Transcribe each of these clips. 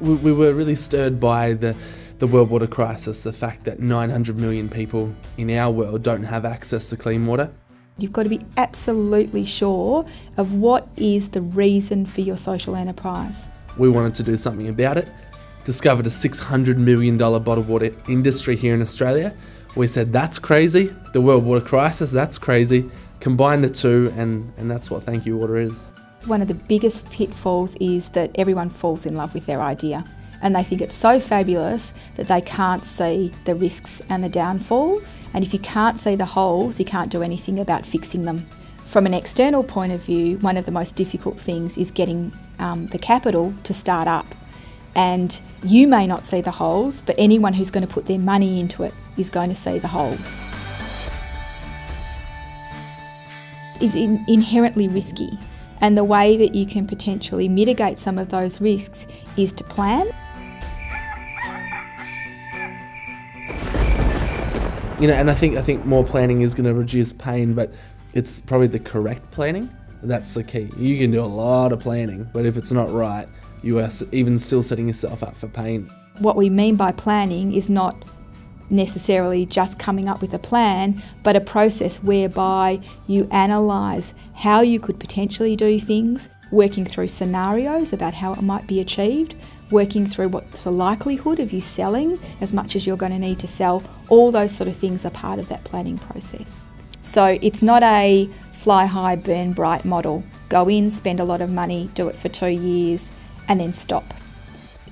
We were really stirred by the world water crisis, the fact that 900 million people in our world don't have access to clean water. You've got to be absolutely sure of what is the reason for your social enterprise. We wanted to do something about it, discovered a $600 million bottled water industry here in Australia. We said, that's crazy. The world water crisis, that's crazy. Combine the two, and that's what Thank You Water is. One of the biggest pitfalls is that everyone falls in love with their idea and they think it's so fabulous that they can't see the risks and the downfalls. And if you can't see the holes, you can't do anything about fixing them. From an external point of view, one of the most difficult things is getting the capital to start up. And you may not see the holes, but anyone who's going to put their money into it is going to see the holes. It's inherently risky. And the way that you can potentially mitigate some of those risks is to plan. And I think more planning is going to reduce pain, but it's probably the correct planning. That's the key. You can do a lot of planning, but if it's not right, you are even still setting yourself up for pain. What we mean by planning is not necessarily just coming up with a plan, but a process whereby you analyse how you could potentially do things, working through scenarios about how it might be achieved, working through what's the likelihood of you selling as much as you're going to need to sell. All those sort of things are part of that planning process. So it's not a fly high, burn bright model. Go in, spend a lot of money, do it for 2 years and then stop.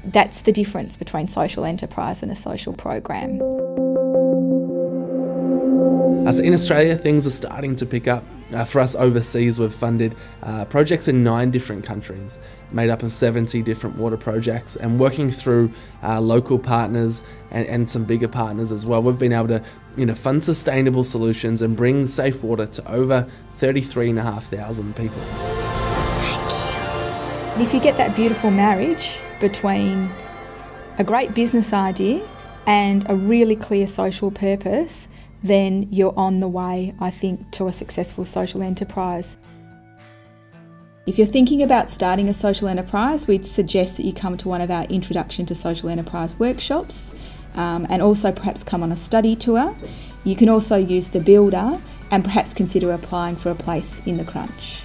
That's the difference between social enterprise and a social program. So in Australia, things are starting to pick up. For us overseas, we've funded projects in 9 different countries, made up of 70 different water projects, and working through local partners and some bigger partners as well. We've been able to fund sustainable solutions and bring safe water to over 33,500 people. And if you get that beautiful marriage between a great business idea and a really clear social purpose, then you're on the way, I think, to a successful social enterprise. If you're thinking about starting a social enterprise, we'd suggest that you come to one of our Introduction to Social Enterprise workshops and also perhaps come on a study tour. You can also use the Builder and perhaps consider applying for a place in the Crunch.